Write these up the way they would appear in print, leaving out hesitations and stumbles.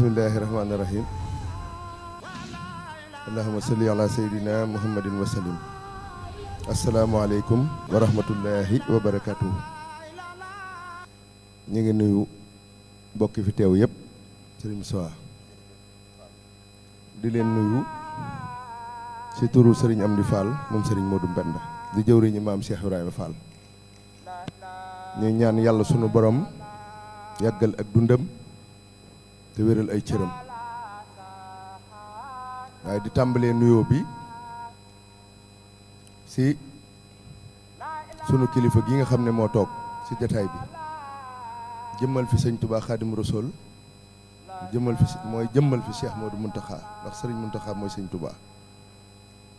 bismillahi rahmaani rahim allahumma salli ala sayyidina muhammadin wa sallim. asalaamaaleykum wa rahmatullahi wa barakatuh. ñu ngi nuyu mbokki fi teew yëpp Serigne Sowa di leen nuyu ci turu Serigne Amdi Fall moom Serigne Modou Mbenda di jëwriñu maam Cheikh Ibrahima Fall. ñu ñaan yàlla sunu borom yàggal ak dundam te wéral ay cëram, waaye di tàmbalee nuyoo bi ci sunu kilifa gi nga xam ne moo toog ci jataay bi jëmmal fi sëñ Touba Xaadim Rasul jëmmal fi Cheikh Modou Muntaxa, ndax sëriñ Muntaxa mooy sëñ Touba,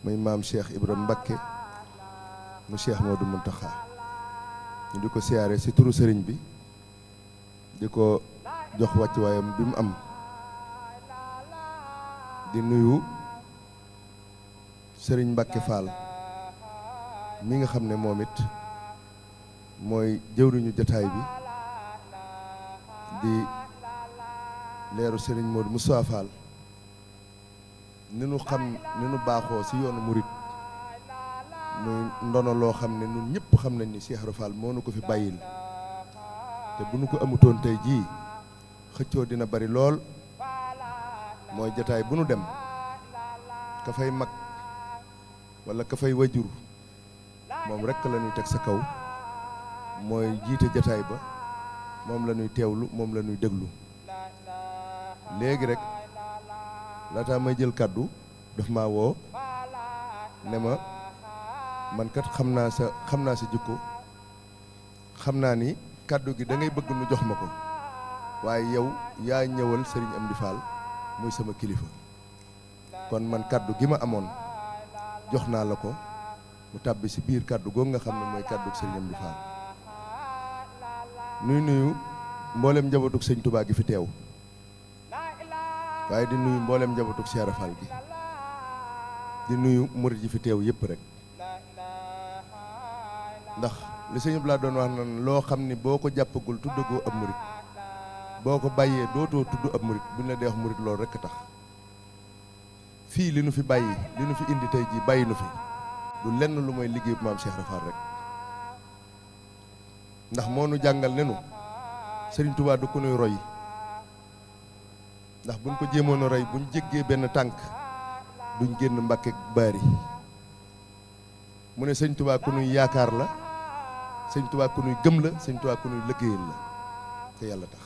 muy maam Cheikh Ibrahima Mbakke mu Cheikh Modou Muntaxa. ñu di ko siyaare ci turu sëriñ bi di ko jox wàccuwaayam bi mu am, di nuyu sëriñ Mbakke Fall mi nga xam ne moom it mooy jëwriñu jataay bi di leeru sëriñ Modou Moussa Fall. ni nu baaxoo ci yoonu murit muy ndono loo xam ne ñun ñëpp xam nañ ni Cheikh Ibra Fall moo nu ko fi bàyyil, te bu nu ko amutoon tey jii xëccoo dina bari lool. mooy jataay bu nu dem ka fay mag walla ka fay wajur moom rekk la ñuy teg sa kaw, mooy jiite jataay ba, moom la ñuy teewlu, moom la ñuy déglu. léegi rek laataa may jël kàddu daf maa woo ne ma man kat xam naa sa jikko, xam naa ni kàddu gi da ngay bëgg nu jox ma ko, waaye yow yaa ñëwal Serigne Amdi Fall muy sama kilifa, kon man kàddu gi ma amoon jox naa la ko mu tàbbi ci biir kàddu googu nga xam ne mooy kàddu Serigne Amdi Fall. nuyu mboolem njabootug sëñ Touba gi fi teew, waaye di nuyu mboolem njabootug Cheikh Ibra Fall gi, di nuyu murid yi fi teew yëpp rek. ndax li sëñ Abdou doon wax nan loo xam ni boo ko jàppagul tuddagoo ab murid, boo ko bàyyee dootoo tudd ab murid. buñ la dee wax murid loolu rekk tax. fii li nu fi bàyyi, li nu fi indi tey jii bàyyi nu fi du lenn lu mooy liggéey bu maam Cheikh Ibra Fall rek. ndax moo nu jàngal ne nu Serigne Touba du ko nuy roy, ndax buñ ko jéemoon a roy buñ jéggee benn tànk duñ génn Mbàkke baari. mu ne sëñ Touba ku nuy yaakaar la, sëñ Touba ku nuy gëm la, sëñ Touba ku nuy liggéeyal la te yàlla tax.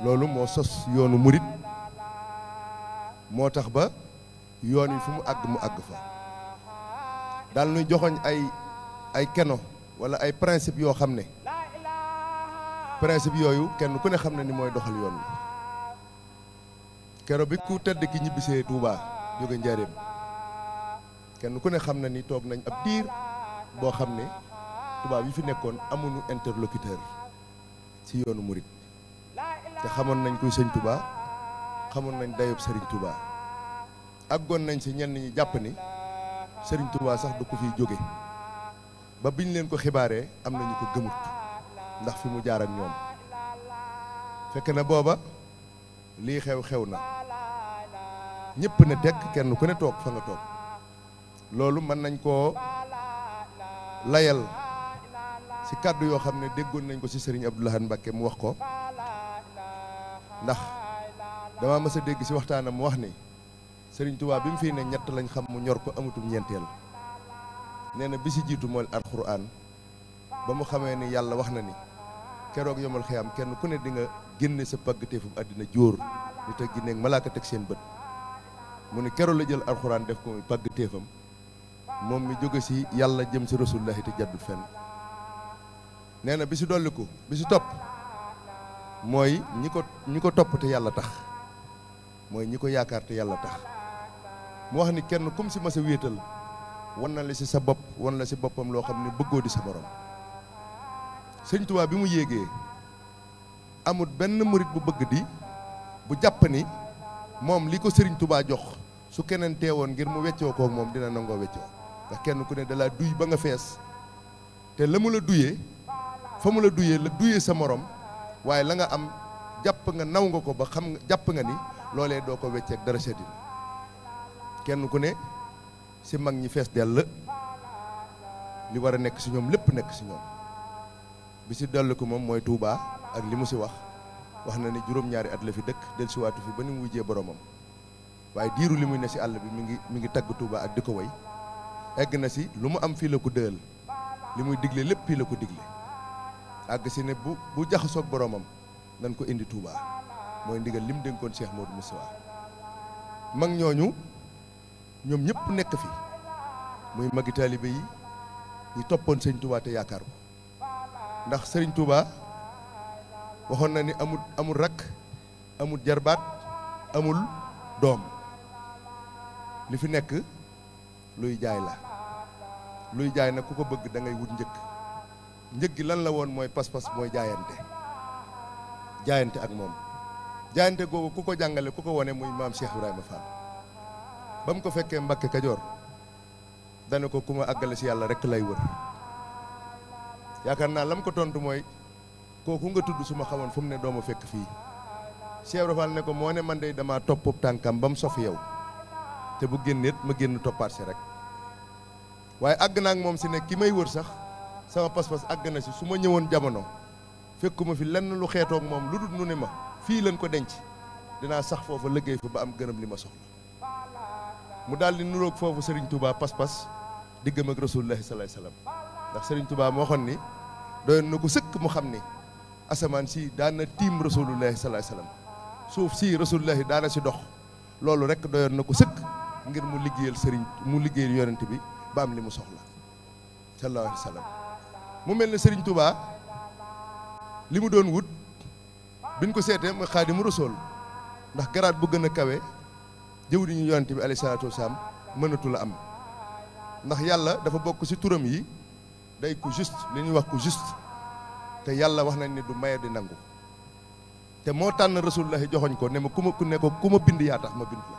loolu moo sos yoonu murit, moo tax ba yoon yi fu mu àgg fa. daal nuy joxoñ ay keno wala ay principe yoo xam ne principe yooyu kenn ku ne xam ne ni mooy doxal yoon wi. kero bi ku tedd ki ñibbisee Touba jóge Njaaréem, kenn ku ne xam na ni toog nañ ab diir boo xam ne tubaab yi fi nekkoon amuñu interlocuteur ci yoonu murit, te xamoon nañ kuy sëñ Touba, xamoon nañ dayob Serigne Touba. àggoon nañ ci ñenn ñi jàpp ni Serigne Touba sax du ko fiy jóge, ba biñ leen ko xibaaree am nañu ko gëmut ndax fi mu jaar ak ñoom. fekk na booba lii xew na ñëpp ne tekk, kenn ku ne toog fa nga toog. loolu mën nañ koo layal ci kàddu yoo xam ne déggoon nañ ko ci Serigne Abdou Lahad Mbacké mu wax ko, ndax dama mës a dégg ci waxtaanam mu wax ni Serigne Touba bi mu fii ne ñett lañ xam mu ñor ko amutum ñeenteel. nee na bi ci jiitu mooy alxuraan, ba mu xamee ni yàlla wax na ni keroog yomal xiyam kenn ku ne di nga génne sa pàggatéefum àddina jóor di teg gi neeg malaaka teg seen bët. mu ni keroog la jël alxuraan def ko muy pàggatéefam, moom mi jóge ci yàlla jëm ci rasulullahi te jaddul fenn. nee na bi ci dolliku bi ci topp mooy ñi ko topp te yàlla tax, mooy ñi ko yaakaar te yàlla tax. mu wax ni kenn kum ci mas a wéetal wan na la ci sa bopp, wan la ci boppam loo xam ne bëggoo di sa morom. sëñ Tuubaa bi mu yéegee amut benn murit bu bëgg di bu jàpp ni moom li ko Sëriñ Tuubaa jox su keneen teewoon ngir mu weccoo koog moom dina nangoo weccoo. ndax kenn ku ne da la duy ba nga fees, te la mu la duyee fa mu la duyee sa morom, waaye la nga am jàpp nga naw nga ko ba xam nga jàpp nga ni loolee doo ko wecceek dara seddina kenn ku ne si mag ñi fees dell li war a nekk si ñoom lépp nekk si ñoom bi si dolli ko moom mooy Touba ak li mu si wax na ni juróom-ñaari at la fi dëkk del si waatu fi ba ni mu wujjee boromam waaye diiru li muy ne si àll bi mi ngi tagg Touba ak di ko way egg na si lu mu am fii la ko dëël li muy digle lépp fii la ko digle àgg si ne bu jaxasoog boromam nañ ko indi Touba mooy ndigal lim dénkoon Cheikh Modou Moustapha mag ñooñu ñoom ñëpp nekk fi muy magi taalibe yi ñi toppoon sëñ Touba te yaakaar ko ndax sëriñ Touba waxoon na ni amul rakk amul jarbaat amul doom li fi nekk luy jaay la luy jaay nag ku ko bëgg da ngay wut njëg gi lan la woon mooy pas-pas mooy jaayante ak moom jaayante googu ku ko jàngale ku ko wone muy maam Cheikh Ibrahima Fall ba mu ko fekkee Mbakke Kajoor dana ko ku ma àggale si yàlla rek lay wër yaakaar naa lam ko tontu mooy kooku nga tudd su ma xamoon fu mu ne dooma fekk fii Cheikh Ibrahima Fall ne ko moo ne man de dama topp tànkam ba mu sof yow te bu génneet ma génn toppaat si rek waaye àgg naa ak moom si ne ki may wër sax sama pas-pas àgg na si su ma ñëwoon jamono fekkuma fi lenn lu xeetoog moom lu dul nu ne ma fii lañ ko denc dinaa sax foofa liggéey fa ba am gërëm li ma soxla mu daal di nuroog foofu Serigne Touba pas-pas diggam ak Rasulullahi sallallahu alayhi wasallam ndax Serigne Touba moo xoon ni doyoon na ko sëkk mu xam ni asamaan si daana tiim Rasulullahi sallallahu alayhi wasallam suuf si Rasulullahi daana si dox loolu rek doyoon na ko sëkk ngir mu liggéeyal Serigne mu liggéeyal yonent bi ba am li mu soxla sallallahu alayhi wasallam mu mel ne Serigne Touba li mu doon wut biñ ko seetee mooy Xaadimu Rasuul ndax garaat bu gën a kawe jëwriñu yonent bi alayhi salaatu wasalaam mënatu la am ndax yàlla dafa bokk ci turam yi day ku juste li ñuy wax ku juste te yàlla wax nañ ni du maye di nangu te moo tànn Rasulullahi joxoñ ko ne ma ku ma bind yaa tax ma bind la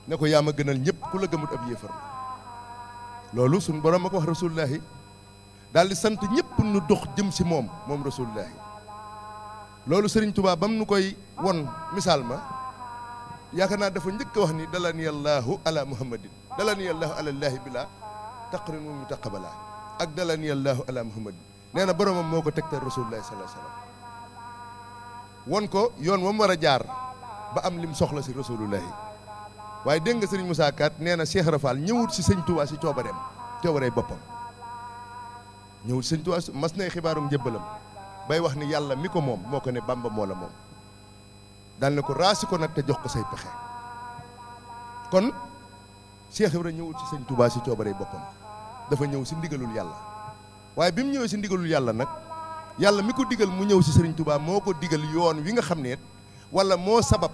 ne ko yaa ma gënal ñëpp ku la gëmut ab yéefar la loolu suñ borom ma ko wax Rasulullahi daal di sant ñëpp nu dox jëm ci moom Rasulullahi loolu Serigne Touba bam nu koy won misaal ma yaakaar naa dafa njëkk a wax ni dalani allahu ala muhammadin dalani allahu ala llaahi bila taqrin mu mutaqabala ak dalani allahu ala muhammadin nee na boromam moo ko tegtal Rasulullahi sallallahu alayhi wasallam won ko yoon wa mu war a jaar ba am lim soxla ci Rasulullahi waaye dégg nga Serigne Moussa Kat nee na Cheikh Rafal ñëwut ci Serigne Touba ci coobaree boppam ñëwut ci Serigne Touba mas nay xibaarum njëbbalam bay wax ni yàlla mi ko moom moo ko ne Bamba moo la moom daal ne ko raasi ko nag te jox ko say pexe kon Cheikh Ibra ñëwut ci Serigne Touba ci coobaree boppam dafa ñëw ci ndigalul yàlla waaye bi mu ñëwee ci ndigalul yàlla nag yàlla mi ko digal mu ñëw ci Serigne Touba moo ko digal yoon wi nga xam ne wala moo sabab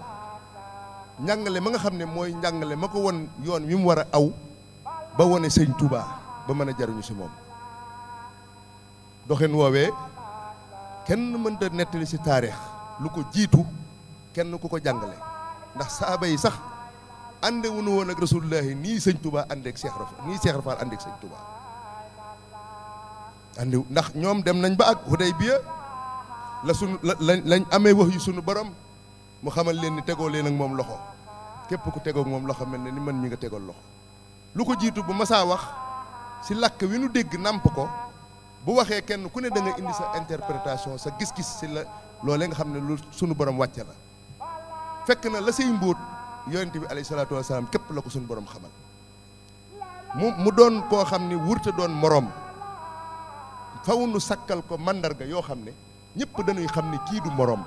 njàngale ma nga xam ne mooy njàngale ma ko won yoon wi mu war a aw ba wone Serigne Touba ba mën a jaruñu ci moom doxin woowee kenn mënta nettali ci taarix lu ko jiitu kenn ku ko jàngale ndax saaba yi sax ànde wuñu woon ak Rasulullahi nii Sëñ Touba àndeek Cheikh Rafal nii Cheikh Rafal àndeek Sëñ Touba andi ndax ñoom dem nañ ba ak Hudaybiya lañ amee wax yu sunu borom mu xamal leen ni tegoo leen ak moom loxo képp ku tegoo ak moom loxo mel ne ni man mi nga tegool loxo lu ko jiitu bu masaa wax ci làkk wi nu dégg nàmp ko bu waxee kenn ku ne da nga indi sa interprétation sa gis-gis ci la loolee nga xam ne lu sunu borom wàcce la fekk na la say mbóot yonent bi alayhi salaatu wasalaam képp la ko sunu borom xamal mu doon koo xam ni wurta doon moroom faw nu sakkal ko mandarga yoo xam ne ñëpp dañuy xam ne kii du moroom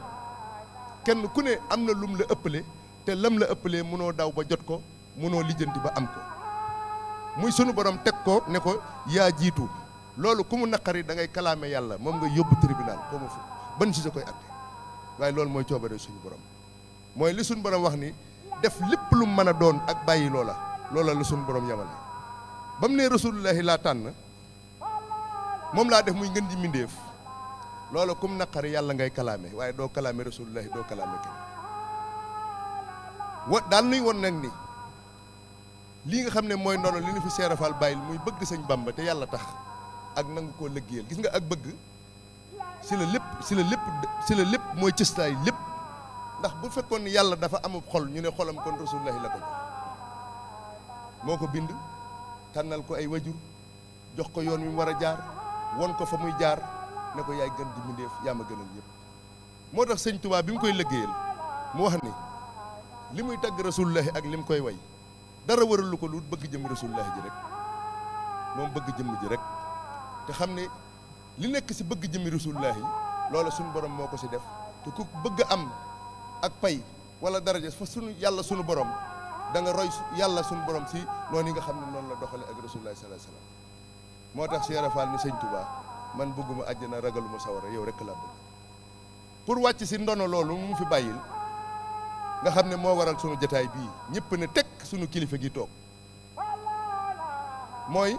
kenn ku ne am na lum la ëppale te lam la ëppalee mënoo daw ba jot ko mënoo lijjanti ba am ko muy sunu borom teg ko ne ko yaa jiitu loolu ku mu naqari da ngay kalaame yàlla moom nga yóbbu tribunal ko mu fu ban si sa koy atte waaye loolu mooy coobare suñu borom mooy li suñu borom wax ni def lépp lu mën a doon ak bàyyi loola la suñu borom yamale ba mu ne Rasulullahi laa tànn moom laa def muy ngën ji mbindéef loolu kum naqari yàlla ngay kalaame waaye doo kalaame Rasulullahi doo kalaame kenn daal nuy won nag ni lii nga xam ne mooy ndono li ñu fi Cheikh Fall bàyyil muy bëgg Sëñ Bamba te yàlla tax ak nangu koo liggéeyal gis nga ak bëgg si la lépp mooy cëstaay lépp ndax bu fekkoon ni yàlla dafa amub xol ñu ne xolam kon rasulullahi la ko jox moo ko bind tànnal ko ay wajur jox ko yoon wi mu war a jaar won ko fa muy jaar ne ko yaay gën di mbindéef yaa ma gënal ñëpp moo tax sëñ Tuubaa bi mu koy liggéeyal mu wax ni li muy tagg rasulullahi ak li mu koy way dara waralu ko lu bëgg jëmmi rasulullahi ji rek moom bëgg jëmm ji rek te xam ne li nekk si bëgg jëmmi rasulullahi loola suñu borom moo ko si def te ku bëgg am ak pay wala daraja fa sunu yàlla sunu borom da nga roy yàlla sunu borom si noonu yi nga xam ne noonu la doxale ak rasulullahi sallallahu alayhi wasallam moo tax Cheikh Rafal ni sëñ Touba man bëgguma àjjana ragaluma sawara yow rek laa bëgg pour wàcc si ndono loolu mu fi bàyyil nga xam ne moo waral sunu jataay bii ñëpp ne teg sunu kilifa gi toog mooy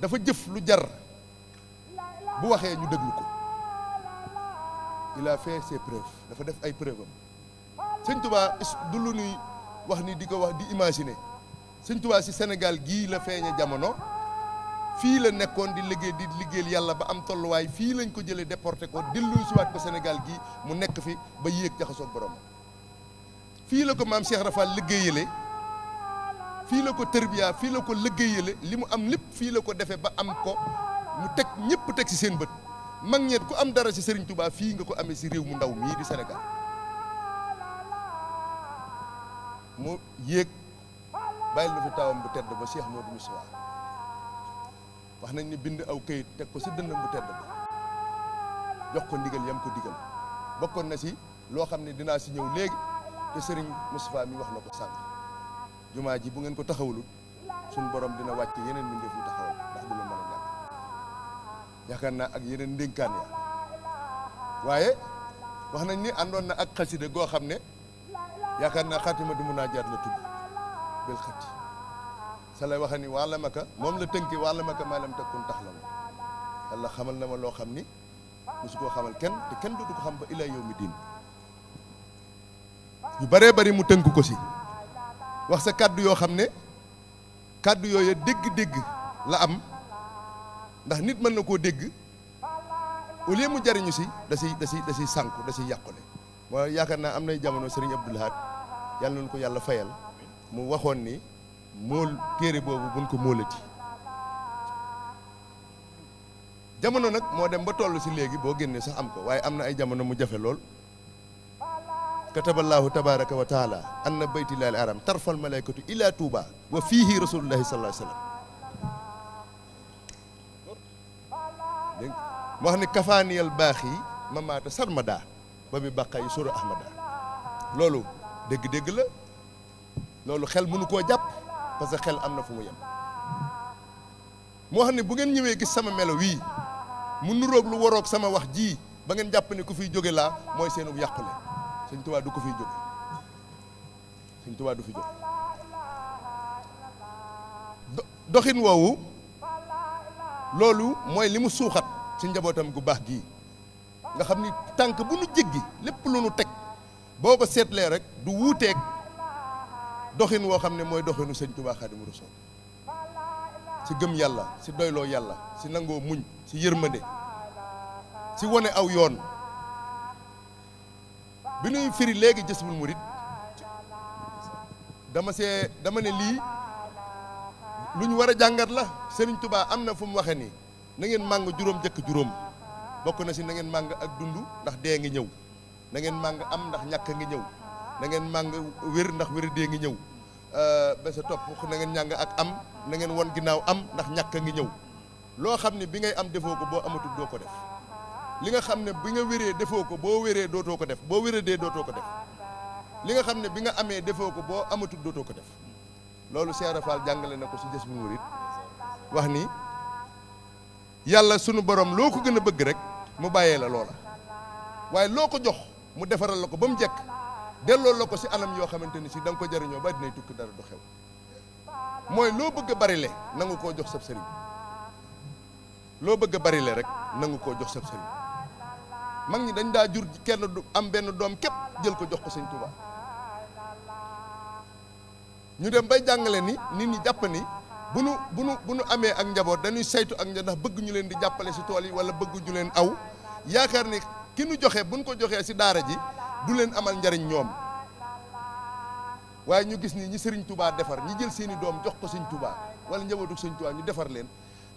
dafa jëf lu jar bu waxee ñu déglu ko il a fait ses preuves dafa def ay preuves am sëñ Touba du lu nuy wax ni di ko wax di imaginer sëñ Touba si Sénégal gii la feeñe jamono fii la nekkoon di liggéeyal yàlla ba am tolluwaay fii lañ ko jëlee déporté ko dellu siwaat ko Sénégal gii mu nekk fi ba yéeg jaxasoog borom fii la ko maam Cheikh Rafal liggéeyale fii la ko tërbiya fii la ko liggéeyale li mu am lépp fii la ko defee ba am ko mu teg ñëpp teg ci seen bët mag ñeet ku am dara ci Serigne Touba fii nga ko amee ci réew mu ndaw mii di Sénégal mu yéeg bàyyil na fi tawam bu tedd ba Cheikh Modou Moussa wax nañ ni bind aw këyit teg ko ci dëndam bu tedd ba jox ko ndigal yam ko digal bokkoon na ci loo xam ne dinaa ci ñëw léegi te Serigne Moustapha mi wax na ko sànq jumaa ji bu ngeen ko taxawulut suñ borom dina wàcce yeneen mbindeef yu taxawal ndax du la mën a ñàkk yaakaar naa ak yeneen ndénkaan ya waaye wax nañ ni àndoon na ak xasida goo xam ne yaakaar naa xaatima du munaajaat la tudd bel xatti sa lay waxe ni wàlla maka moom la tënki wàlla maka maa lam takkun tax la ma yàlla xamal na ma loo xam ni musu koo xamal kenn te kenn dootu ko xam ba ilaa yawmi diin yu baree bari mu tënk ko si wax sa kàddu yoo xam ne kàddu yooyu dégg-dégg la am ndax nit mën na koo dégg au lieu mu jariñu si da siy sànku da siy yàqule moo yaakaar naa am nay jamono Serigne Abdoul Ahad yàlla nañu ko yàlla fayal mu waxoon ni mool téere boobu buñ ko móolati jamono nag moo dem ba toll si léegi boo génnee sax am ko waaye am na ay jamono mu jafe lool kataballahu tabaraka wa taala anna baytillahi al-haram tarfal malaykatu ila Touba wa fiihi rasulullahi sallallahu alayhi wa sallam dégg moo wax ni kafaaniyal baax yi mamaata sarmada ba bi bàqa yi sura ahmada loolu dégg-dégg la loolu xel mënu koo jàpp parce que xel am na fu mu yem moo xam ne bu ngeen ñëwee gis sama melo wii mu nuroog lu waroog sama wax ji ba ngeen jàpp ne ku fiy jóge laa mooy seenu yàqule sëñ Tuubaa du ko fiy jóge sëñ Tuubaa du fi jóge doxin woowu loolu mooy li mu suuxat ci njabootam gu baax gii nga xam ni tànk bu nu jéggi lépp lu nu teg boo ko seetlee rek du wuuteeg doxin woo xam ne mooy doxinu sëñ Tuubaa Xaadimu Rasuul ci gëm yàlla ci doyloo yàlla ci nangoo muñ ci yërmande ci wone aw yoon bi nuy firi léegi Jazbul Murid dama ne lii lu ñu war a jàngat la Sëriñ Tuubaa am na fu mu waxe ni na ngeen màng juróom jëkk juróom bokk na ci na ngeen màng ak dund ndax dee ngi ñëw na ngeen màng am ndax ñàkk ngi ñëw na ngeen màng wér ndax wér dee ngi ñëw ba sa topp na ngeen ñàng ak am na ngeen won ginnaaw am ndax ñàkk ngi ñëw loo xam ne bi ngay am defoo ko boo amatul doo ko def li nga xam ne bi nga wéree defoo ko boo wéree dootoo ko def boo wéree dee dootoo ko def li nga xam ne bi nga amee defoo ko boo amatul dootoo ko def loolu Cheikh Rafal jàngale na ko ci Jazbul Murid wax ni yàlla sunu borom loo ko gën a bëgg rek mu bàyyee la loola waaye loo ko jox mu defaral la ko ba mu jekk delloo la ko ci anam yoo xamante ni si da nga ko jariñoo ba dinay tukki dara du xew mooy loo bëgg a bari le nangu koo jox sab sëriñ loo bëgg a bari le rek nangu koo jox sab sëriñ mag ñi dañ daa jur kenn du am benn doom képp jël ko jox ko sëñ Tuubaa ñu dem bay jàngale ni nit ñi jàpp ni bu nu amee ak njaboot dañuy saytu ak ndax bëgg ñu leen di jàppale ci tool yi wala bëgg ñu leen aw yaakaar ni ki nu joxe buñ ko joxee ci daara ji du leen amal njariñ ñoom. waaye ñu gis ni ñi Serigne Touba defar ñi jël seeni doom jox ko Serigne Touba wala njabootu Serigne Touba ñu defar leen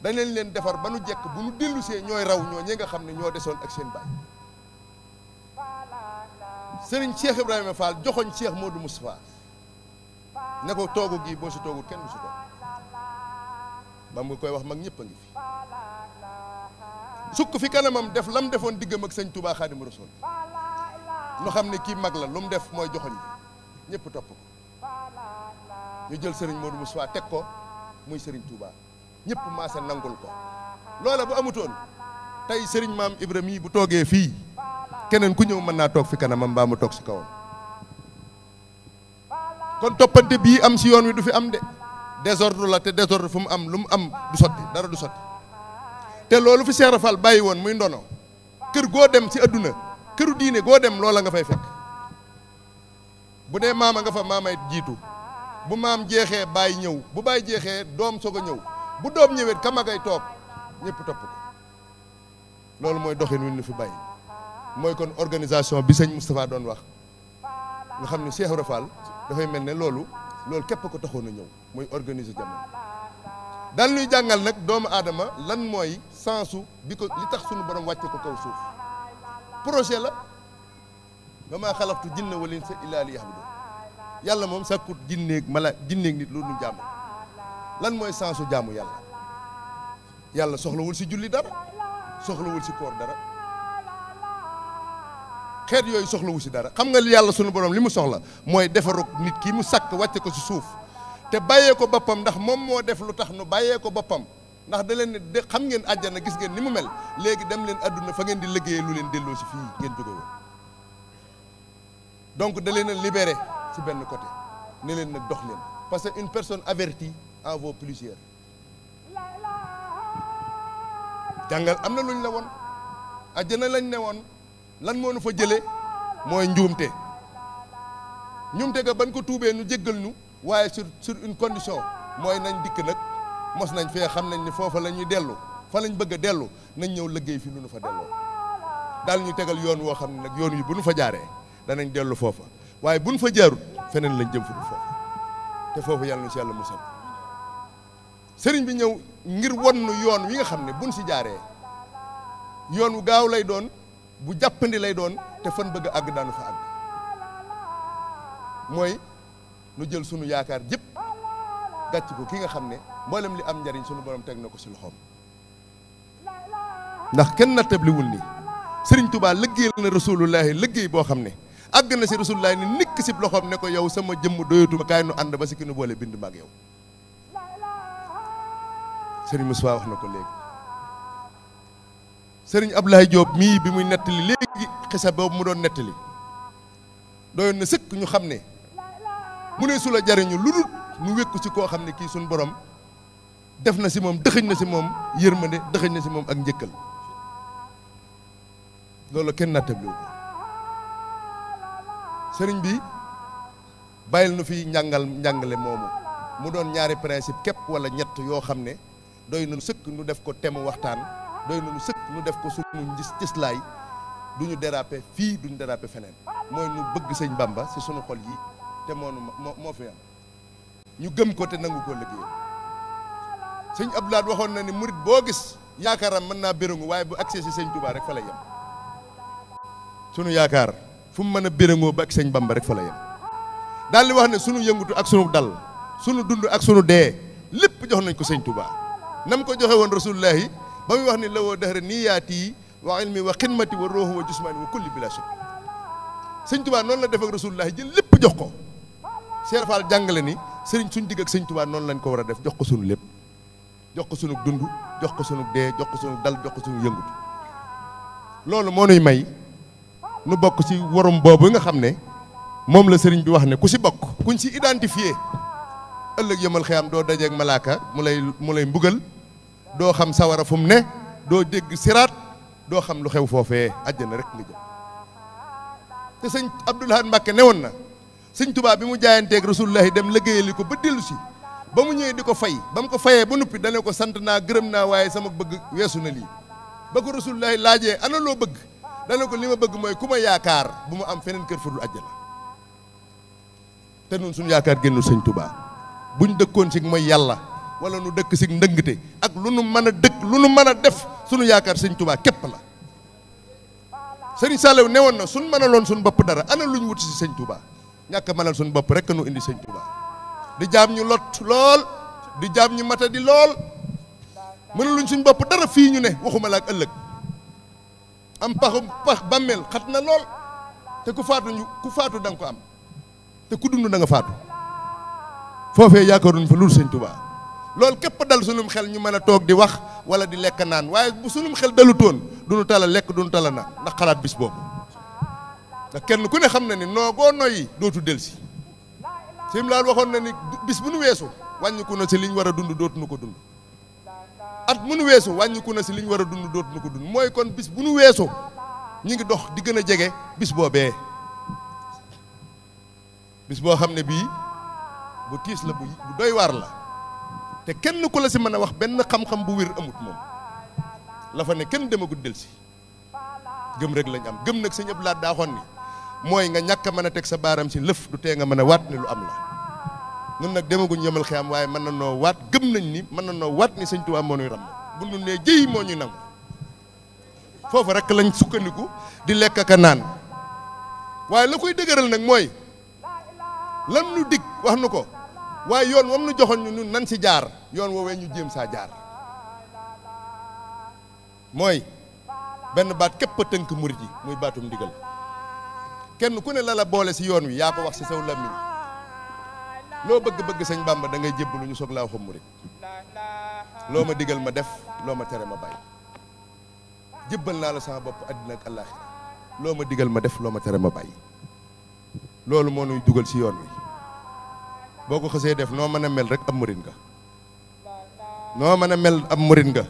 dañ leen defar ba nu jekk bu nu dellusee ñooy raw ñoo ñi nga xam ne ñoo desoon ak seen baay. Serigne Cheikh Ibrahima Fall joxoñ Cheikh Modou Moustapha ne ko toogu gi boo si toogul kenn du si toog ba mu koy wax mag ñëpp a ngi fi sukk fi kanamam def lam defoon diggam ak Serigne Touba Xaadimu Rasuul nu xam ne kii mag la lu mu def mooy joxoñ bi ñëpp topp ko ñu jël Serigne Modou Moustapha teg ko muy Serigne Touba ñëpp maase nangul ko loola bu amutoon tey Serigne Maam Ibrahima yi bu toogee fii keneen ku ñëw mën naa toog fi kanamam mbaa mu toog si kawam kon toppante bii am si yoon wi du fi am de désordre la te désordre fu mu am lu mu am du sotti dara du sotti te loolu fi Cheikh Rafal bàyyi woon muy ndono kër goo dem si adduna këru diine goo dem loola nga fay fekk bu dee maama nga fa maamay jiitu bu maam jeexee baay ñëw bu baay jeexee doom soog a ñëw bu doom ñëwee ka magay toog ñëpp topp ko loolu mooy doxin wi ñu fi bàyyi mooy kon organisation bi sëñ Moustapha doon wax nga xam ne Cheikh Rafal dafay mel ne loolu képp ko taxoon a ñëw mooy organiser jamono daal ñuy jàngal nag doomu aadama lan mooy sensu bi ko li tax suñu borom wàcce ko kaw suuf projet la wa maa xalaqtu jinna wal insa illaa liya'buduun yàlla moom sàkkut jinneeg nit lu ñu jaamu lan mooy sensu jaamu yàlla soxlawul si julli dara soxlawul si koor dara xeet yooyu soxlawu si dara xam nga yàlla sunu borom li mu soxla mooy defaru nit ki mu sàkk wàcce ko si suuf te bàyyee ko boppam ndax moom moo def lu tax nu bàyyee ko boppam ndax da leen ne xam ngeen àjjana gis ngeen ni mu mel léegi dem leen àdduna fa ngeen di liggéeyee lu leen delloo si fii ngeen jóge woon donc da leen a libéré si benn côté ne leen nag dox leen parce que une personne avertie en vaut plusieurs jàngal am na lu ñu la woon àjjana lañ ne woon lan moo nu fa jëlee mooy njuumte ga ban ko tuubee nu jéggal ñu waaye sur une condition mooy nañ dikk nag mos nañ fee xam nañ ni foofa la ñuy dellu fa lañ bëgg a dellu nañ ñëw liggéey fi nu nu fa delloo daal ñu tegal yoon woo xam ne nag yoon wi bu nu fa jaaree danañ dellu foofa waaye bu nu fa jaarut feneen lañ jëm fu dul foofa te foofu yàlla na si yàlla musal sëriñ bi ñëw ngir won nu yoon wi nga xam ne buñ si jaaree yoon wu gaaw lay doon bu jàppandi lay doon te fan bëgg a àgg daanu fa àgg mooy nu jël sunu yaakaar jëpp gàcc ko ki nga xam ne mboolem li am njariñ sunu borom teg na ko si loxoom ndax kenn nattabliwul ni Sëriñ Tuubaa liggéeyal na rasulullahi liggéey boo xam ne àgg na si rasulullahi ni nikk si loxoom ne ko yow sama jëmm doyatuma kaay nu ànd ba si ki nu boole bind maag yow Sëriñ Moussa wax na ko léegi Sëriñ Abdoulaye Diop mii bi muy nettali léegi xisa boobu mu doon nettali doyoon na sëkk ñu xam ne mu ne su la jariñu lu dul mu wékku ci koo xam ne kii suñu borom def na si moom dëxëñ na si moom yërmande dëxëñ na si moom ak njëkkal loolu kenn nattabliwu ko sëriñ bi bàyyil nu fi njàngale moomu mu doon ñaari principe képp wala ñett yoo xam ne doy na sëkk nu def ko temu waxtaan doy na sëkk nu def ko suñu cëslaay duñu déraper fii duñu déraper feneen mooy nu bëgg sëñ Bamba si suñu xol yi te moo fi am ñu gëm ko te nangu koo liggéey sëñ Abdoulaye waxoon na ni murit boo gis yaakaaram mën naa béréngu waaye bu accès si sëñ Touba rek fa la yem sunu yaakaar fu mu mën a béréngoo ba ak sëñ Bamba rek fa la yem daal di wax ne sunu yëngutu ak sunu dal sunu dund ak sunu dee lépp jox nañ ko sëñ Touba nam ko joxe woon rasulullahi ba muy wax ni la woo dexre niyaati wa ilmi wa xidmati wa ruuhu wa jusmaani wa kulli bila shak sëñ Touba noonu la def ak rasulullahi jël lépp jox ko Cheikh Fall jàngale ni sëriñ suñ digg ak sëñ Touba noonu lañ ko war a def jox ko sunu lépp jox ko sunu dund jox ko sunu dee jox ko sunu dal jox ko sunu yëngutu loolu moo nuy may nu bokk ci warum boobu nga xam ne moom la sëriñ bi wax ne ku si bokk kuñ si identifié ëllëg yëmal xiyam doo dajeeg malaaka mu lay mbugal doo xam sawara fu mu ne doo dégg siraat doo xam lu xew foofee àjjana rek nga jëm te sëñ Abdoul Ahad Mbacké newoon na sëñ Touba bi mu jaayanteeg rasulullahi dem liggéeyali ko ba dellu si ba mu ñëwee di ko fay ba mu ko fayee ba noppi dane ko sant naa gërëm naa waaye sama bëgg weesu na lii ba ko rasulullahi laajee ana loo bëgg dana ko li ma bëgg mooy ku ma yaakaar bu mu am feneen kër fu dul àjjana te nun suñu yaakaar génnul sëñ Touba buñ dëkkoon si mooy yàlla wala nu dëkk si ndëngte ak lu nu mën a dëkk lu nu mën a def suñu yaakaar sëñ Touba képp la. Sëriñ Saliou newoon na suñ mënaloon suñu bopp dara ana lu ñu wuti si sëñ Touba ñàkk mënal suñu bopp rek nu indi sëñ Touba di jaam ñu lot lool di jaam ñu mata di lool mënaluñ suñu bopp dara fii ñu ne waxuma la ak ëllëg am pax bàmmeel xat na lool te ku faatu da nga ko am te ku dund da nga faatu foofee yaakaaruñ fa loolu sëñ Touba loolu képp dal sunum xel ñu mën a toog di wax wala di lekk naan waaye bu sunum xel dalutoon duñu tala lekk duñu tala naan ndax xalaat bis boobu ndax kenn ku ne xam na ni noogoo noyyi dootu delsi sim laal waxoon na ni bis bu nu weesu wàññiku na si liñ war a dund dootuñu ko dund at mu nu weesu wàññiku na si liñ war a dund dootuñu ko dund mooy kon bis bu nu weesu ñu ngi dox di gën a jege bis boobee bis boo xam ne bii bu tiis la bu doy waar la te kenn ku la si mën a wax benn xam-xam bu wér amut moom la fa ne kenn demagut del si gëm rek lañ am gëm nag sëñ Abdou Lahad daa xoon ni mooy nga ñàkk a mën a teg sa baaram si lëf du tee nga mën a waat ni lu am la nun nag demaguñ yemal xiyam waaye mën na noo waat gëm nañ ni mën na noo waat ni sëñ Tuubaa moo ñuy ram bu nu nee jëy moo ñuy nangu foofu rek lañ sukkandiku di lekk ak a naan waaye la koy dëgëral nag mooy lan nu dig wax nu ko waaye yoon wam nu joxoon ñu nun nan si jaar yoon woowee ñu jéem saa jaar mooy benn baat képp a tënk murit yi muy baatum ndigal kenn ku ne la la boole si yoon wi yaa ko wax si saw làmmiñ loo bëgg-bëgg sëñ Bàmba da ngay jébbalu ñu soog laa waxam murit loo ma digal ma def loo ma tere ma bàyyi jébbal naa la sama bopp àddina ak àllaaxira loo ma digal ma def loo ma tere ma bàyyi loolu moo nuy dugal si yoon wi boo ko xësee def noo mën a mel rek ab murit nga noo mën a mel ab murit nga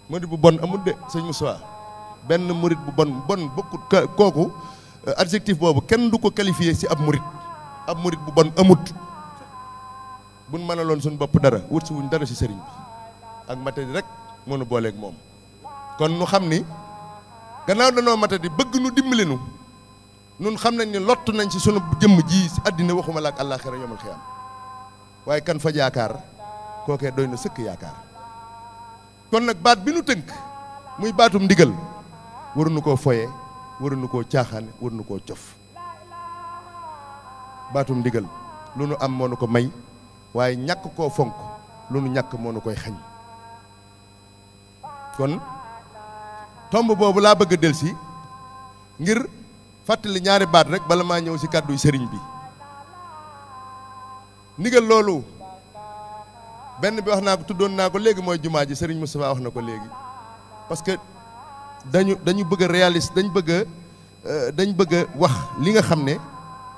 murit bu bon amul de sëñ Moussa benn murit bu bon bokkut kooku adjectif boobu kenn du ko qualifié si ab murit bu bon amut buñ mënaloon suñ bopp dara wut si wuñ dara si sëriñ bi ak matadi rek mënu booleeg moom kon nu xam ni gannaaw danoo matadi bëgg nu dimbali nu nun xam nañ ni lott nañ ci sunu jëmm ji si àddina waxuma la ak àllaaxira yomal xiyam waaye kan fa yaakaar kookee doy na sëkk yaakaar kon nag baat bi nu tënk muy baatum ndigal waruñu koo foye waruñu koo caaxaane waruñu koo cof baatum ndigal lu nu am moo nu ko may waaye ñàkk koo fonk lu nu ñàkk moo nu koy xañ kon tomb boobu laa bëgg a delsi ngir fàttali ñaari baat rek bala maa ñëw si kàdduy sëriñ bi ndigal loolu benn bi wax naa ko tuddoon naa ko léegi mooy jumaa ji sëriñ Moustapha wax na ko léegi parce que dañu bëgg a réaliser dañ bëgg a wax li nga xam ne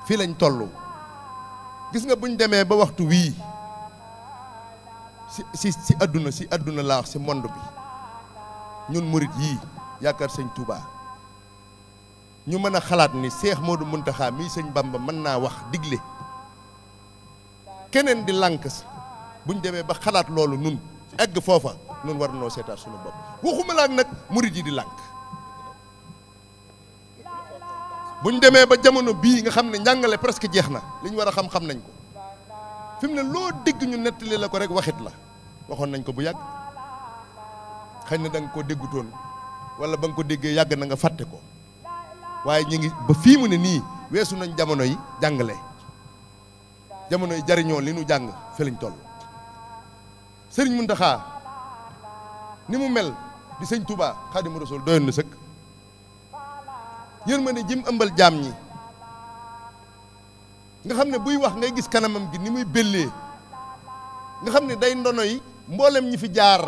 fii lañ toll gis nga buñ demee ba waxtu wii si àdduna laa wax si monde bi ñun murit yii yaakaar sëñ Touba ñu mën a xalaat ni Seex Moodu Muntaxa mii sëñ Bamba mën naa wax digle keneen di lànk buñ demee ba xalaat loolu nun egg foofa nun war noo seetaat suñu bopp waxuma la nag murit yi di lànk buñ demee ba jamono bii nga xam ne njàngale presque jeex na li ñu war a xam-xam nañ ko fi mu ne loo dégg ñu nettali la ko rek waxit la waxoon nañ ko bu yàgg xëy na da nga ko déggutoon wala ba nga ko déggee yàgg na nga fàtte ko waaye ñu ngi ba fii mu ne nii weesu nañ jamono yi jàngale jamono yi jariñoo li nu jàng fi lañ toll sëriñ Muntaxa ni mu mel di sëñ Touba Xaadimu Rasuul doyoon na sëkk yërmande jim ëmbal jaam ñi nga xam ne buy wax ngay gis kanamam gi ni muy bellee nga xam ne day ndono yi mboolem ñi fi jaar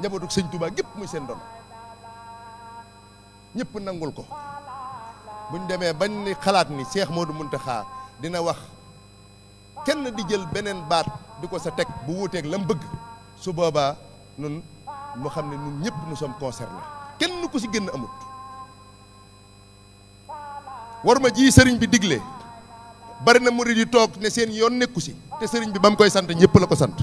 njabootu sëñ Touba gépp muy seen ndono ñëpp nangul ko buñ demee bañ ni xalaat ni Seex Moodu Muntaxa dina wax kenn di jël beneen baat di ko sa teg bu wuuteeg la mu bëgg su boobaa nun mu xam ne nun ñëpp nous sommes concernés kenn ku si génn amut war ma ji sëriñ bi digle bari na murid yi toog ne seen yoon nekku si te sëriñ bi ba mu koy sant ñëpp la ko sant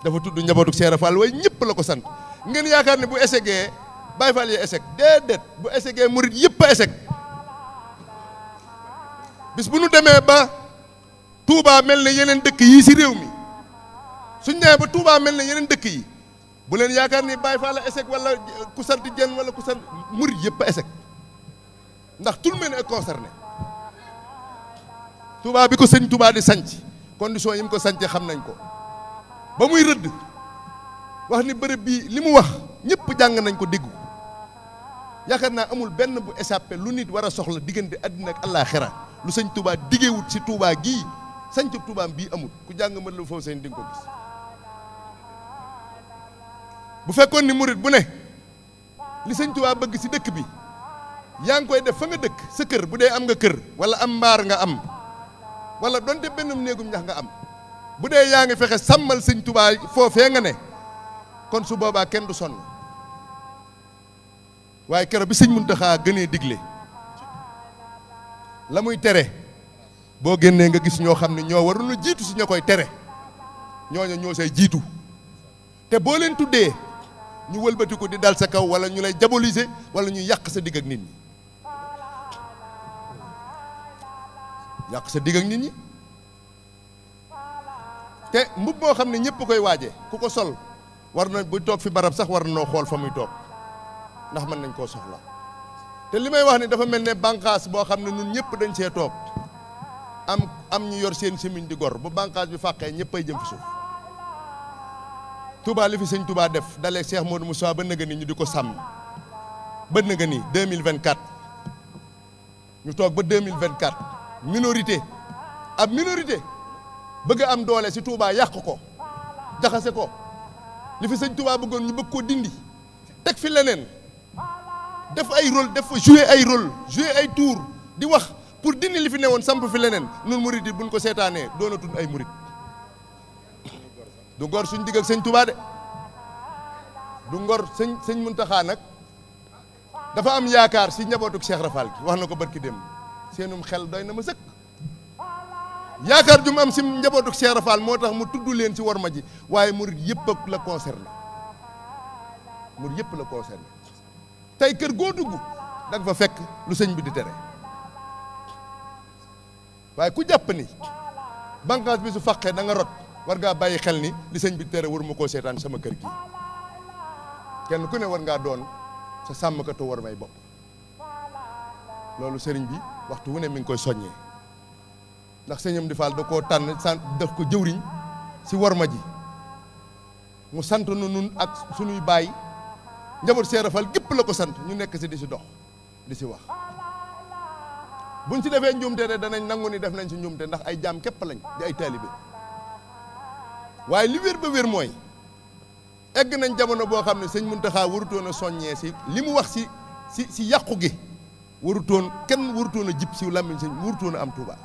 dafa tudd njabootu Seera Fall waaye ñëpp la ko sant ngeen yaakaar ne bu esegee Baye Fall yi échec déedéet bu échecee murit yëpp a échec bis bu nu demee ba Touba mel ne yeneen dëkk yi ci réew mi suñ demee ba Touba mel ne yeneen dëkk yi bu leen yaakaar ni Baye Fall a échec wala ku sant Dieng wala ku sant murit yëpp a échec ndax tout le monde est concerné Touba bi ko sëñ Touba di sanc condition yi mu ko sancee xam nañ ko ba muy rëdd wax ni bërëb bi li mu wax ñëpp jàng nañ ko dégg ko yaakaar naa amul benn bu échappé lu nit war a soxla diggante àddina ak àllaaxira lu sëñ Touba diggewut ci Touba gii sanc Touba bii amul ku jàng mën la foofu seen di nga ko gis bu fekkoon ni murit bu ne li sëñ Touba bëgg ci dëkk bi yaa ngi koy def fa nga dëkk sa kër bu dee am nga kër wala am mbaar nga am wala donte benn néegum ñax nga am bu dee yaa ngi fexe sàmmal sëñ Touba foofee nga ne kon su boobaa kenn du sonn waaye keroog bi sëñ Muntaxa gënee digle la muy tere boo génnee nga gis ñoo xam ne ñoo waroon a jiitu si ña koy tere ñooñu ñoo say jiitu te boo leen tuddee ñu wëlbatiku di dal sa kaw wala ñu lay diaboliser wala ñu yàq sa digg ak nit ñi yàq sa digg ak nit ñi te mbub moo xam ne ñëpp koy waaje ku ko sol war na bu toog fi barab sax war na noo xool fa muy toog ndax mën nañ koo soxla te li may wax ni dafa mel ne bànqaas boo xam ne ñun ñëpp dañ see toog am ñu yor seen semiñ di gor bu bànqaas bi fàqee ñëpp ay jëm fi suuf Touba li fi sëñ Touba def dalee Cheikh Modou Moussa ba nëga ni ñu di ko sàmm ba nëga ni 2024 ñu toog ba 2024 minorité ab minorité bëgg a am doole si Touba yàq ko jaxase ko li fi sëñ Touba bëggoon ñu bëgg koo dindi teg fi leneen def ay rôle def jouer ay rôle jouer ay tour di wax pour dindi li fi newoon samp fi leneen nun murit yi buñ ko seetaanee doonatul ay murit du ngor suñ digg ak sëñ Touba de du ngor sëñ Muntaxa nag dafa am yaakaar si njabootuk Cheikh Rafal gi wax na ko barki dem seenum xel doy na ma sëkk yaakaar ju mu am si njabootuk Cheikh Rafal moo tax mu tudd leen si worma ji waaye murit yëpp ak la concerné murit yëpp la concerné tey kër goo dugg da nga fa fekk lu sëñ bi di tere waaye ku jàpp ni bànqaas bi su faqee da nga rot war ngaa bàyyi xel ni li sëñ bi tere waruma koo seetaan sama kër gi kenn ku ne war ngaa doon sa sàmmkatu war may bopp loolu sëriñ bi waxtu wu ne mi ngi koy soññee ndax sëñam di Fall da koo tànn def ko jëwriñ si warma ji mu sant nu nun ak suñuy baay njaboot Cheikh Rafal gépp la ko sant ñu nekk si di si dox di si wax buñ si defee njuumte de danañ nangu ni def nañ si njuumte ndax ay jaam képp lañ di ay taalibe waaye li wér ba wér mooy egg nañ jamono boo xam ne sëñ Muntaxa warutoon a soññee si li mu wax si yàqu gi kenn warutoon a jib si làmmiñ sëñ warutoon a am Touba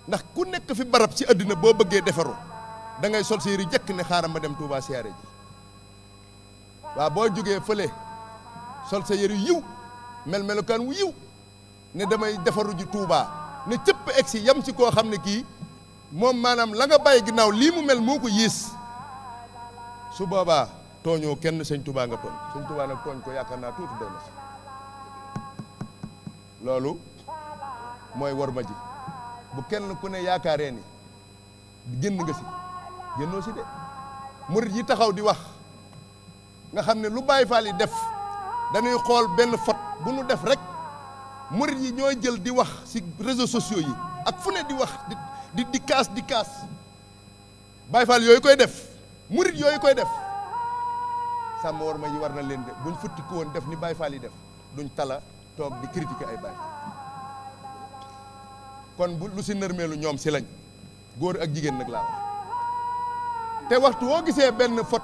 ndax ku nekk fi barab si àddina boo bëggee defaru da ngay sol séeri jëkk ne xaaral ma dem Touba siyaare ji waaw boo jógee fële sol sa yëri yiw melukaan wu yiw ne damay defaru ji Touba ne cëpp egg si yam si koo xam ne kii moom maanaam la nga bàyyi ginnaaw lii mu mel moo ko yées su boobaa tooñoo kenn sëñ Touba nga tooñ sëñ Touba nag tooñ ko yaakaar naa tuuti doy na si loolu mooy worma ji bu kenn ku ne yaakaaree ni génn nga si génnoo si de murit yi taxaw di wax nga xam ne lu Baay Faal yi def dañuy xool benn fot bu nu def rek murit yi ñooy jël di wax si réseaux sociaux yi ak fu ne di wax di kaas Baay Faal yooyu koy def murit yooyu koy def sàmm war ma yi war na leen de buñ futti ko woon def ni Baay Faal yi def duñ tala toog di critiquer ay Baay Faal kon bu lu si nërmeelu ñoom si lañ góor ak jigéen nag laa wax te waxtu woo gisee benn fot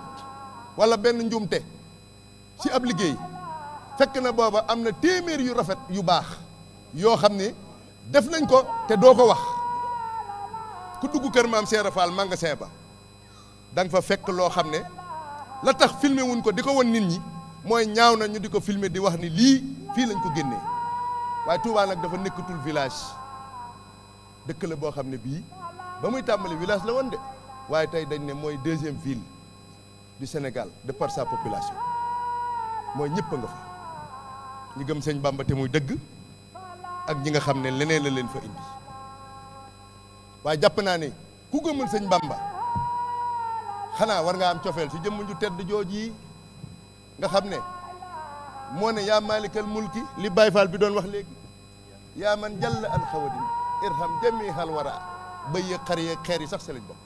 wala benn njuumte si ab liggéey fekk na booba am na téeméer yu rafet yu baax yoo xam ne def nañ ko te doo ko wax ku dugg kër maam Cheikh Rafal magasin ba da nga fa fekk loo xam ne la tax filmé wuñ ko di ko won nit ñi mooy ñaaw na ñu di ko filmé di wax ni lii fii lañ ko génnee waaye Touba nag dafa nekkatul village dëkk la boo xam ne bii ba muy tàmbali village la woon de waaye tey dañ ne mooy deuxième ville du Sénégal de par sa population mooy ñëpp a nga fa ñi gëm sëñ Bamba te muy dëgg ak ñi nga xam ne leneen la leen fa indi waaye jàpp naa ne ku gëmul sëñ Bamba xanaa war nga am cofeel ci jëmm ju tedd jooj yi nga xam ne moo ne yaa maalikal mulki li Baay Faal bi doon wax léegi yaa man jàll an xawadin irham jami hal wara bëy yeeg xar yeeg xeer yi sax sa lañ bokk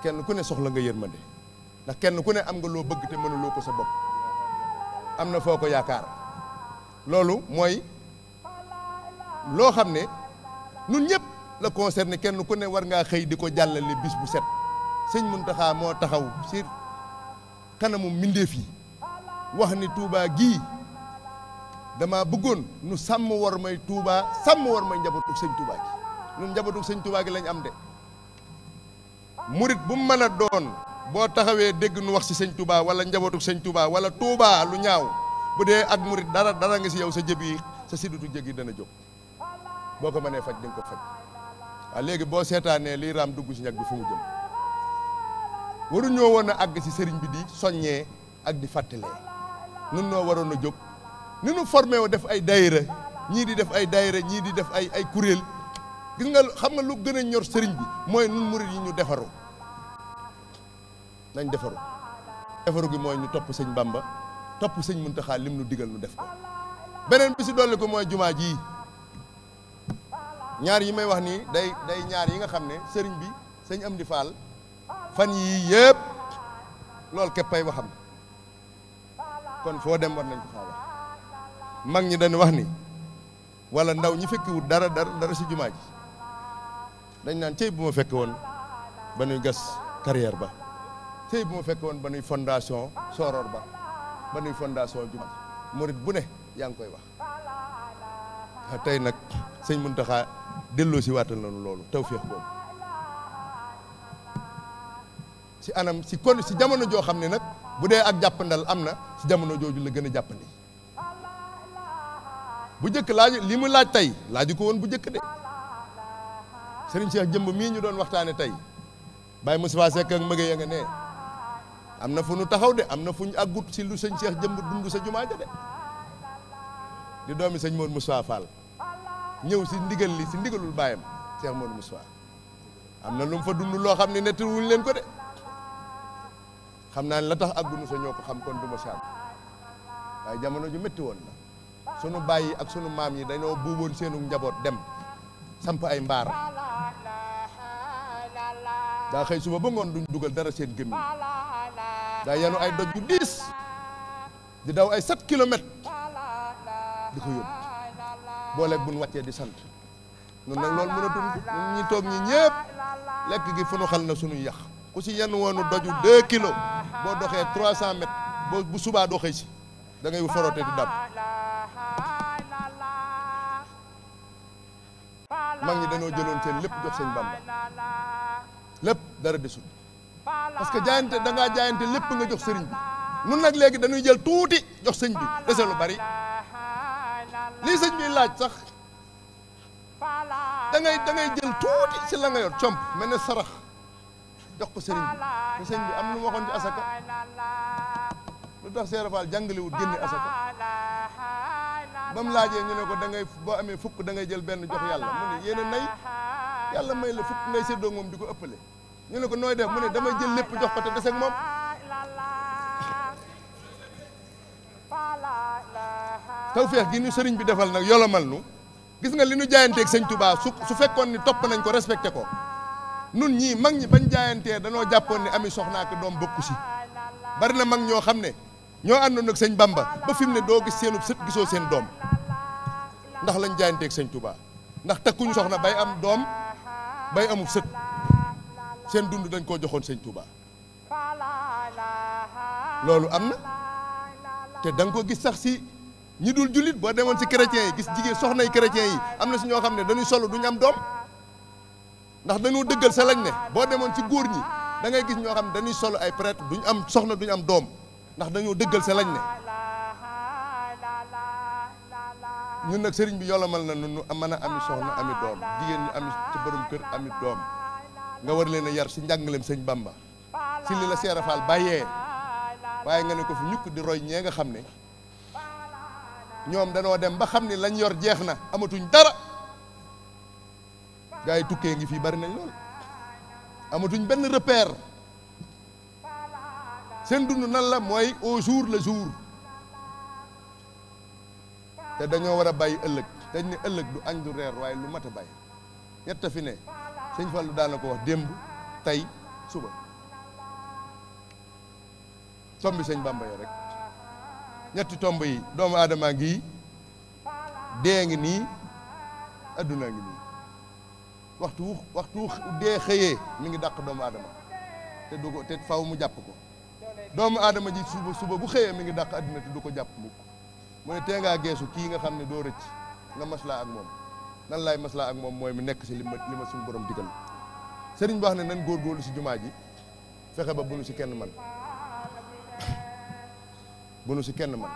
kenn ku ne soxla nga yërmande ndax kenn ku ne am nga loo bëgg te mënuloo ko sa bopp am na foo ko yaakaar loolu mooy loo xam ne nun ñëpp la concerné kenn ku ne war ngaa xëy di ko jàllale bis bu set sëñ Muntaxa moo taxaw si kanamu mbindeef yi wax ni Touba gii dama bëggoon nu sàmm war may Touba sàmm war may njabootu sëñ Touba gi nun njabootu sëñ Touba gi lañ am de murit bu mu mën a doon boo taxawee dégg nu wax ci sëñ Touba wala njabootu sëñ Touba wala Touba lu ñaaw bu dee ak murit dara nga ci yow sa jëb yi sa siddutu jëg yi dana jóg boo ko mënee faj di nga ko faj waaw léegi boo seetaanee liy raam dugg ci ñag bi fu mu jëm waruñoo woon a àgg ci sëriñ bi di soññee ak di fàttalee nun noo waroon a jóg ni nu formé wu def ay daayira ñii di def ay daayira ñii di def ay kuréel gis nga xam nga lu gën a ñor sëriñ bi mooy nun murit yi ñu defaru nañ defaru gi mooy ñu topp sëñ Bamba topp sëñ Muntaxa lim nu digal nu def ko beneen bi si dolli ko mooy jumaa ji ñaar yi may wax nii day ñaar yi nga xam ne sëriñ bi sëñ Amdi Fall fan yii yëpp loolu képpay waxam kon foo dem war nañ ko faa wax mag ñi dañu wax ni wala ndaw ñi fekkiwut dara si jumaa ji dañ naan cey bu ma fekk woon ba nuy gas carrière ba cey bu ma fekk woon ba nuy fondation Soror ba nuy fondation jumaa ji murit bu ne yaa ngi koy wax tey nag sëñ Muntaxa delloo si waatal nañu loolu tawféex boobu si anam si jamono joo xam ne nag bu dee ak jàppandal am na si jamono jooju la gën a jàppandi bu njëkk li mu laaj tey laaju ko woon bu njëkk de Serigne Cheikh Jëmb mii ñu doon waxtaane tey Baye Moustapha Seck ak mëge ya nga ne am na fu nu taxaw de am na fu ñu àggut si lu sëñ Cheikh Jëmb dund sa jumaa ja de di doomi sëñ Modou Moustapha Fall ñëw si ndigalul baayam Cheikh Modou Moustapha am na lu mu fa dund loo xam ne nettiwuñ leen ko de xam naa ne la tax àggunu sa ñoo ko xam kon du ma saam waaye jamono ju métti woon la sunu baay yi ak sunu maam yi dañoo buuboon seenu njaboot dem samp ay mbaar daa xëy suba ba ngoon duñ dugal dara seen gémmiñ daa yenu ay doj yu diis di daw ay 7 kilomètres di ko yóbbu booleeg buñ wàccee di sant nun nag loolu mën a dund ñun ñi toog ñi ñëpp lekk gi fu nu xal na suñuy yax ku si yenn woonu doju 2 kilos boo doxee 300 mètres bu subaa doo xëy si da ngay foroote di dab mag ñi dañoo jëloon seen lépp jox sëñ Bamba lépp dara desul parce que jaayante da ngaa jaayante lépp nga jox sëriñ bi nun nag léegi dañuy jël tuuti jox sëñ bi dese lu bari lii sëñ bi laaj sax da ngay jël tuuti si la nga yor comp mel ne sarax jox ko sëriñ bi te sëñ bi am lu ma waxoon ci asaka lu tax Seera Faal jàngalewut génne asaka ba mu laajee ñu ne ko da ngay boo amee fukk da ngay jël benn jox yàlla mu ne yéen a nay yàlla may la fukk ngay séddoo moom di ko ëppale ñu ne ko nooy def mu ne damay jël lépp jox ko te des ak moom tawfeex gi ñu sëriñ bi defal nag yolomal nu gis nga li ñu jaayanteeg sëñ Touba su fekkoon ni topp nañ ko respecté ko nun ñii mag ñi bañ jaayantee danoo jàppoon ne ami soxna ak doom bokku si bari na mag ñoo xam ne ñoo àndoon ak sëñ Bamba ba fi mu ne doo gis seenub sët gisoo seen doom ndax lañ jaayanteeg sëñ Touba ndax takkuñu soxna bay am doom bay amub sët seen dund dañ koo joxoon sëñ Touba loolu am na te da nga ko gis sax si ñi dul jullit boo demoon si chrétiens yi gis jigéen soxna yi chrétiens yi am na si ñoo xam ne dañuy solo duñu am doom ndax dañoo dëggal sa lañ ne boo demoon ci góor ñi da ngay gis ñoo xam ne dañuy solo ay prêtre duñu am soxna duñu am doom ndax dañoo dëggal sa lañ ne ñun nag sëriñ bi yolomal na nu mën a ami soxna ami doom jigéen ñi ami ci borom kër ami doom nga war leen a yar si njàngaleem sëñ Bamba si li la Seera Faal bàyyee waaye nga ne ko fi ñukk di roy ñee nga xam ne ñoom danoo dem ba xam ne lañ yor jeex na amatuñ dara. gaa yi tukkee ngi fii bari nañ lool amatuñ benn repère seen dund nan la mooy au jour le jour te dañoo war a bàyyi ëllëg dañ ne ëllëg du añ du reer waaye lu mat a bàyyi ñett fi ne sëñ Fallu daan na ko wax démb tey suba tombi sëñ Bamba yo rek ñetti tomb yi doomu aadama ngi dee ngi nii adduna ngi nii waxtu dee xëyee mi ngi dàq doomu aadama te du ko te faw mu jàpp ko doomu aadama ji suba bu xëyee mi ngi dàq adduna te du ko jàpp mukk mu ne tee ngaa geesu kii nga xam ne doo rëcc nga maslaa ak moom nan laay maslaa ak moom mooy mu nekk si li ma suñu borom digal sëriñ bi wax ne nan góorgóorlu si jumaa ji fexe ba bunu si kenn man bunu si kenn man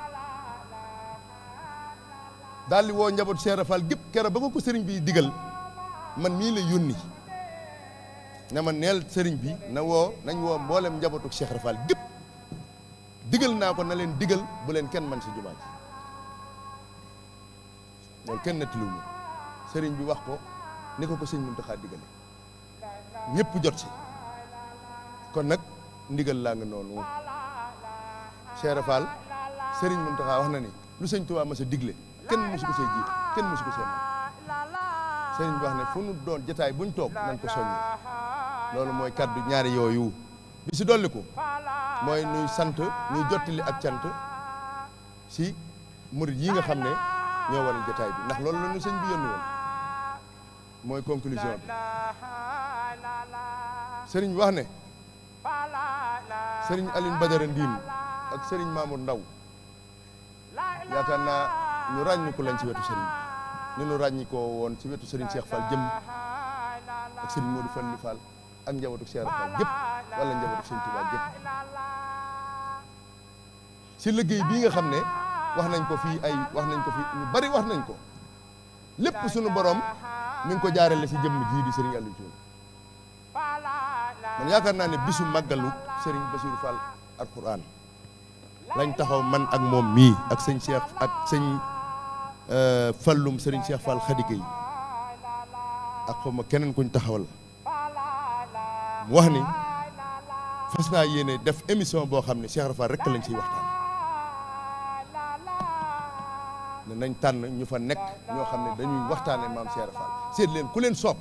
daal di woo njaboot Cheikh Rafal gépp kero ba ko sëriñ bi digal man mii la yónni ne ma neel sëriñ bi nañ woo mboolem njabootu Cheikh Rafal gépp digal naa ko na leen digal bu leen kenn man si jumaa ji loolu kenn nettaliwu ma sëriñ bi wax ko ni ko sëñ Muntaxa digale ñëpp jot si kon nag ndigal laa nga noonu Cheikh Rafal sëriñ Muntaxa wax na ni lu sëñ Tuubaa ma sa digle kenn musu ko see jiit kenn musu ko see man sëriñ bi wax ne fu nu doon jotaay buñ toog nañ ko soññi loolu mooy kaddu ñaari yooyu bi si dolliku mooy nuy sant ñuy jottali ak cant si murid yi nga xam ne ñoo waral jotaay bi ndax loolu la ñu sëñ bi yónni woon mooy conclusion bi sëriñ bi wax ne sëriñ Alioune Badara Ndiin ak sëriñ Mamour Ndaw yaakaar naa ñu ràññiku lañ ci wetu sëriñ bi ni ñu ràññikoo woon ci wetu sëriñ Cheikh Fall jëm ak sëriñ Modou Fall Fall ak njabootu Cheikh Fall gépp wala njabootu sëriñ Touba gépp si liggéey bii nga xam ne wax nañ ko fii ñu bari wax nañ ko lépp suñu borom mi ngi ko jaarale si jëmm jii di sëriñ Aliou Thioune man yaakaar naa ne bisu màggalu sëriñ Bassirou Fall alquran lañ taxaw man ak moom mii ak sëñ Cheikh ak sëñ Fallum sëriñ Cheikh Fall Khady yi ak xaw ma keneen kuñ taxawal mu wax ni fas naa yéene def émission boo xam ne Cheikh Rafal rek lañ ciy waxtaan ne nañ tànn ñu fa nekk ñoo xam ne dañuy waxtaane maam Cheikh Rafal seet leen ku leen soob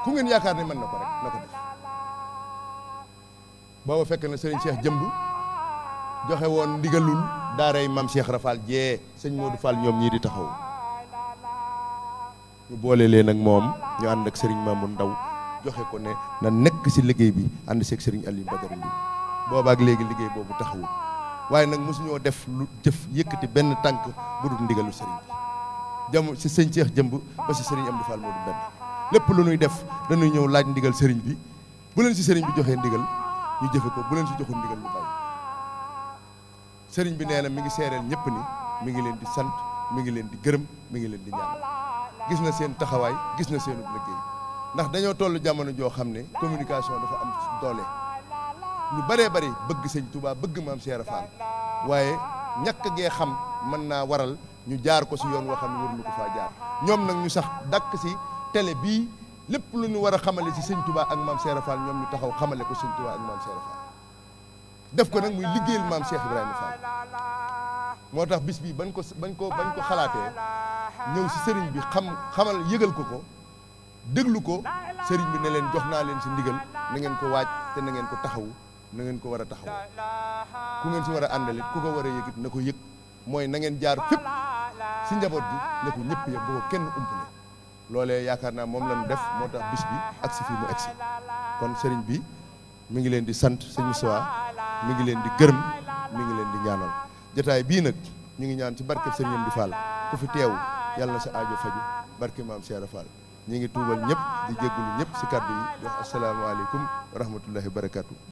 ku ngeen yaakaar ne mën na ko rek na ko def booba fekk na sëriñ Cheikh jëmb joxe woon ndigalul daaray maam Cheikh Rafal jee sëñ Modou Fall ñoom ñii di taxaw ñu boole leen ak moom ñu ànd ak sëriñ Mamour Ndaw joxe ko ne na nekk si liggéey bi ànd seeg sëriñ Aliou Badara Ndiin boobaak léegi liggéey boobu taxawul waaye nag mosuñoo def lu jëf yëkkati benn tànk bu dul ndigalu sëriñ bi jam si sëñ Cheikh jëmb ba si sëriñ Amdi Fall Modou benn lépp lu ñuy def dañuy ñëw laaj ndigal sëriñ bi bu leen si sëriñ bi joxee ndigal ñu jëfe ko bu leen si joxul ndigal ñu bàyyi sëriñ bi nee na mi ngi seereel ñëpp ni mi ngi leen di sant mi ngi leen di gërëm mi ngi leen di ñaan gis na seen taxawaay gis na seenub liggéey ndax dañoo toll jamono joo xam ne communication dafa am doole ñu bëree bëri bëgg sëñ Touba bëgg maam Cheikh Rafal waaye ñàkk gee xam mën naa waral ñu jaar ko si yoon woo xam ne waruñu ko faa jaar ñoom nag ñu sax dàkk si télé bii lépp lu ñu war a xamale si sëñ Touba ak maam Cheikh Rafal ñoom ñu taxaw xamale ko sëñ Touba ak maam Cheikh Rafal def ko nag muy liggéeyal maam Cheikh Ibrahima Fall moo tax bis bi bañ ko xalaatee ñëw si sëriñ bi xamal yëgal ko déglu ko sëriñ bi ne leen jox naa leen si ndigal na ngeen ko waaj te na ngeen ko taxawu na ngeen ko war a taxaw ku ngeen si war a àndalit ku ko war a yëgit na ko yëg mooy na ngeen jaar fépp si njaboot bi ne ko ñëpp yëg bu ko kenn umpale loolee yaakaar naa moom lañu def moo tax bis bi agsi fii mu agsi kon sëriñ bi mi ngi leen di sant sëñ Moussa mi ngi leen di gërëm mi ngi leen di ñaanal jotaay bii nag ñu ngi ñaan ci barkeb sëriñ Amdi Fall ku fi teew yàlla na sa aajo faju barke maam Cheikh Rafal ñi ngi tuubal ñëpp di jéggulu ñëpp si kàddu yi wax asalaamaaleykum wa rahmatullahi wa barakatu